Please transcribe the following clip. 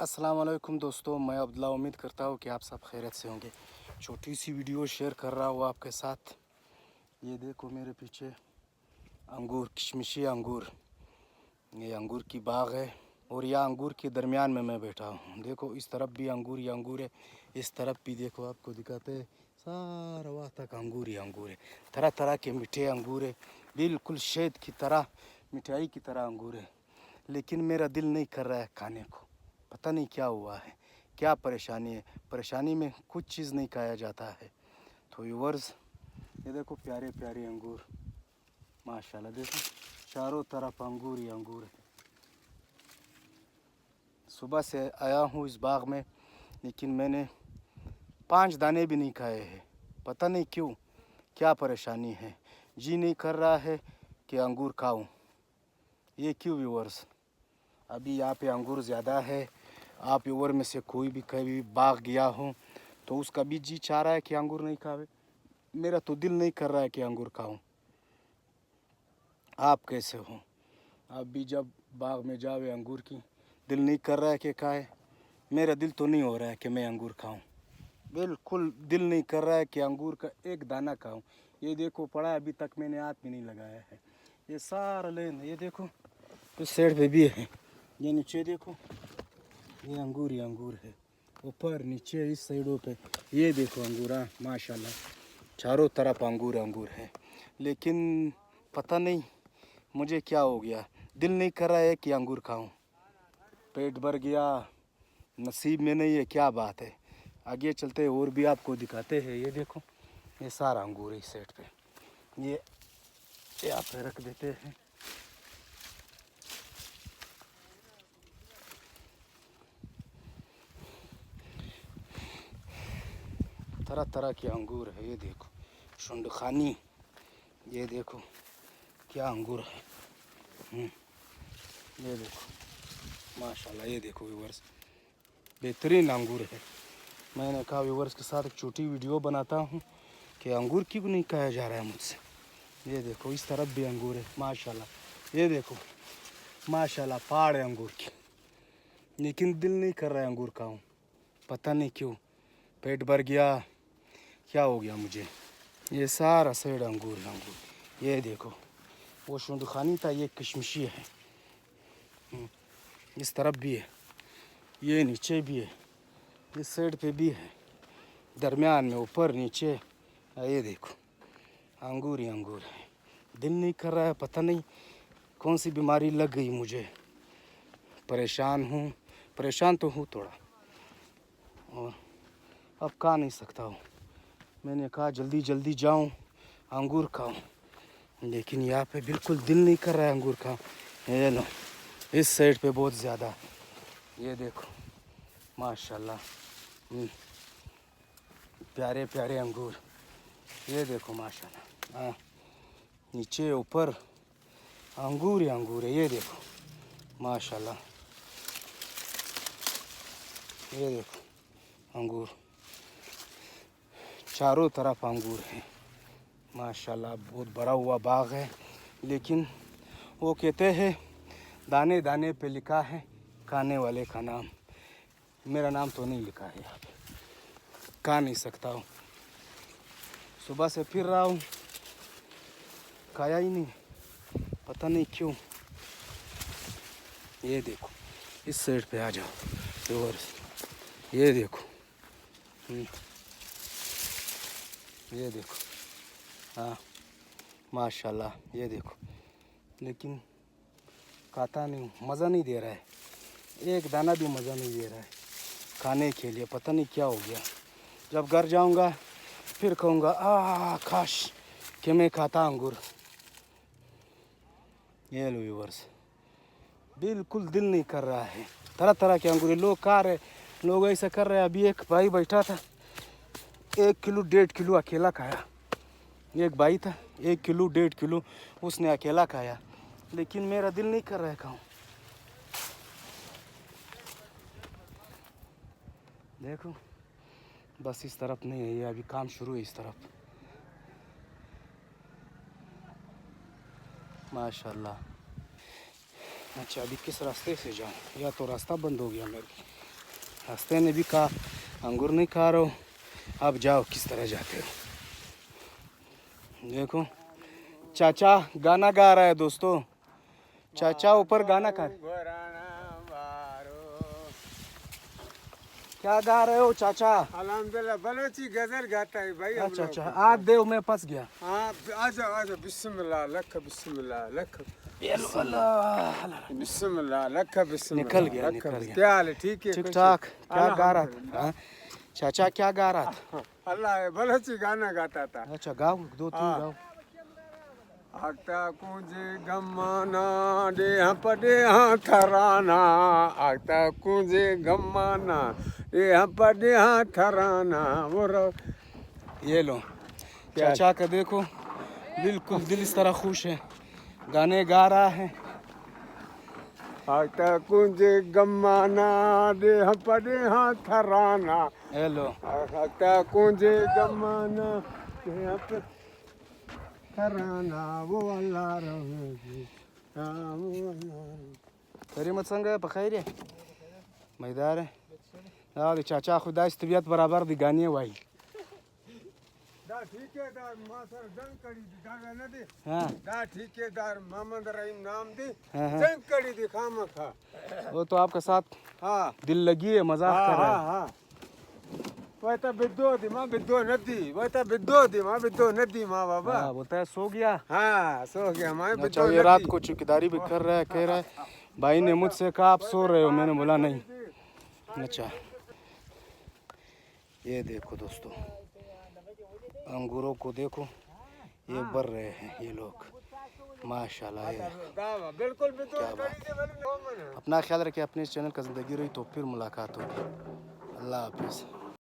अस्सलाम वालेकुम दोस्तों, मैं अब्दुल्ला। उम्मीद करता हूँ कि आप सब खैरियत से होंगे। छोटी सी वीडियो शेयर कर रहा हूँ आपके साथ। ये देखो मेरे पीछे अंगूर, किशमिशी अंगूर, ये अंगूर की बाग है और यह अंगूर के दरमियान में मैं बैठा हूँ। देखो इस तरफ भी अंगूर ही अंगूर है, इस तरफ भी देखो, आपको दिखाते हैं, सारा वहाँ तक अंगूर ही अंगूर है। तरह तरह के मीठे अंगूर है, बिल्कुल शहद की तरह, मिठाई की तरह अंगूर है। लेकिन मेरा दिल नहीं कर रहा है खाने को, पता नहीं क्या हुआ है, क्या परेशानी है। परेशानी में कुछ चीज़ नहीं खाया जाता है। तो व्यूअर्स, ये देखो प्यारे प्यारे अंगूर, माशाल्लाह। देखो चारों तरफ अंगूर ही अंगूर है। सुबह से आया हूँ इस बाग में, लेकिन मैंने 5 दाने भी नहीं खाए हैं। पता नहीं क्यों, क्या परेशानी है। जी नहीं कर रहा है कि अंगूर खाऊं। ये क्यों व्यूअर्स? अभी यहाँ पे अंगूर ज़्यादा है। आप व्यूअर में से कोई भी कभी बाग गया हो तो उसका भी जी चाह रहा है कि अंगूर नहीं खावे। मेरा तो दिल नहीं कर रहा है कि अंगूर खाऊं। आप कैसे हो? आप भी जब बाग में जावे अंगूर की, दिल नहीं कर रहा है कि खाए? मेरा दिल तो नहीं हो रहा है कि मैं अंगूर खाऊं। बिल्कुल दिल नहीं कर रहा है कि अंगूर का एक दाना खाऊं। ये देखो पड़ा है, अभी तक मैंने हाथ भी नहीं लगाया है। ये सारा लेन, ये देखो इस साइड पे भी है, ये नीचे देखो, ये अंगूर ही अंगूर है। ऊपर नीचे इस साइडों पे ये देखो अंगूर, हाँ माशाल्लाह, चारों तरफ अंगूर अंगूर है। लेकिन पता नहीं मुझे क्या हो गया, दिल नहीं कर रहा है कि अंगूर खाऊं। पेट भर गया, नसीब में नहीं है, क्या बात है। आगे चलते और भी आपको दिखाते हैं। ये देखो ये सारा अंगूर है इस साइड पे, ये यहाँ पे रख देते हैं। तरह तरह के अंगूर है। ये देखो शुंडखानी, ये देखो क्या अंगूर है। ये देखो माशाल्लाह, ये देखो व्यूवर्स, बेहतरीन अंगूर है। मैंने कहा व्यूवर्स के साथ एक छोटी वीडियो बनाता हूँ कि अंगूर क्यों नहीं खाया जा रहा है मुझसे। ये देखो इस तरफ भी अंगूर है माशाल्लाह। ये देखो माशाल्लाह पहाड़ है अंगूर की, लेकिन दिल नहीं कर रहा है अंगूर खाऊं। पता नहीं क्यों, पेट भर गया, क्या हो गया मुझे। ये सारा साइड अंगूर है अंगूर। ये देखो वो शुंदखानी था, ये किशमिशी है। इस तरफ भी है, ये नीचे भी है, इस साइड पे भी है, दरमियान में ऊपर नीचे। ये देखो अंगूर ही अंगूर है। दिल नहीं कर रहा है, पता नहीं कौन सी बीमारी लग गई मुझे। परेशान हूँ, परेशान तो हूँ थोड़ा, और अब खा नहीं सकता हूँ। मैंने कहा जल्दी जल्दी जाऊँ अंगूर खाऊं, लेकिन यहाँ पे बिल्कुल दिल नहीं कर रहा है अंगूर खाऊं। ये लो इस साइड पे बहुत ज़्यादा, ये देखो माशाल्लाह, प्यारे प्यारे अंगूर। ये देखो माशाल्लाह, हाँ नीचे ऊपर अंगूर ही अंगूर है। ये देखो माशाल्लाह, ये देखो अंगूर, चारों तरफ अंगूर है माशाल्लाह। बहुत बड़ा हुआ बाग है, लेकिन वो कहते हैं दाने दाने पे लिखा है खाने वाले का नाम। मेरा नाम तो नहीं लिखा है यहाँ पे, खा नहीं सकता हूँ। सुबह से फिर रहा हूँ, खाया ही नहीं, पता नहीं क्यों। ये देखो इस साइड पे आ जाओ व्यूअर्स, ये देखो, ये देखो, हाँ माशाल्लाह। ये देखो, लेकिन खाता नहीं, मज़ा नहीं दे रहा है, एक दाना भी मज़ा नहीं दे रहा है खाने के लिए। पता नहीं क्या हो गया। जब घर जाऊंगा फिर कहूँगा काश कि मैं खाता अंगूर। ये लो व्यूअर्स, बिल्कुल दिल नहीं कर रहा है। तरह तरह के अंगूर लोग खा रहे, लोग ऐसा कर रहे हैं। अभी एक भाई बैठा था, 1 किलो 1.5 किलो अकेला खाया। एक भाई था, 1 किलो 1.5 किलो उसने अकेला खाया, लेकिन मेरा दिल नहीं कर रहा है खाऊं। देखो बस इस तरफ नहीं है, ये अभी काम शुरू है इस तरफ माशाल्लाह। अच्छा अभी किस रास्ते से जाऊं? या तो रास्ता बंद हो गया मेरे, हंसते ने भी कहा अंगूर नहीं खा रहे हो, अब जाओ किस तरह जाते हो। देखो चाचा गाना गा रहा है दोस्तों, चाचा ऊपर गाना गा रहे। क्या गा रहे हो चाचा? अल्हम्दुलिल्लाह बलोची गजल गाता है भाई। अच्छा अच्छा, आज देव में फंस गया। हाँ आजा आजा, बिस्मिल्लाह लख बिस्मिल्लाह लख बिस्मिल्लाह लख बिस्मिल्लाह। निकल गया निकल गया। क्या हाल है? ठीक है ठीक ठाक। क्या गा रहा था? हाँ? चाचा क्या गा रहा था? अल्लाह बलोची गाना गाता था। अच्छा गाओ, दो तीन गाओ। आता कुंजे गमाना दे पड़े हाँ थराना, आता कुंजे गमाना दे पड़े हाँ थराना। वो ये लो चाचा का देखो, बिल्कुल दिल इस तरह खुश है, गाने गा रहा है। आता कुंजे गमाना दे पड़े हाँ थराना, हेलो आता कुंजे गमाना दे थराना। वो अल्लाह रहे करीमत संग है बखैर है मैदार है। हाँ चाचा खुदा इस तबीयत बराबर दी गानी वाई। दा ठेकेदार मासर जंग कड़ी दी दागा न दे। हाँ दा ठेकेदार मोहम्मद रहीम नाम दे हाँ, हाँ। जंग कड़ी दी खामा खा। वो तो आपका साथ हाँ दिल लगी है, मजाक कर रहा है। हाँ वैता बिद्दो दी माँ बिद्दो नदी, वैता बिद्दो दी माँ बिद्दो नदी माँ बाबा। हाँ बोलता है सो गया। हाँ सो गया माँ अच्छा बिद्दो ये रात नदी। को चौकीदारी भी कर रहा है, कह रहा है भाई ने मुझसे कहा आप सो रहे हो, मैंने बोला नहीं। अच्छा ये देखो दोस्तों अंगूरों को देखो, ये बढ़ रहे हैं ये लोग माशाल्लाह। ये दावा बिल्कुल बिद्दो क्या कड़ी दे वाली मोहम्मद। अपना ख्याल रखिए, अपने इस चैनल का ज़िंदगी रही तो फिर मुलाकात होगी। अल्लाह हाफिज़।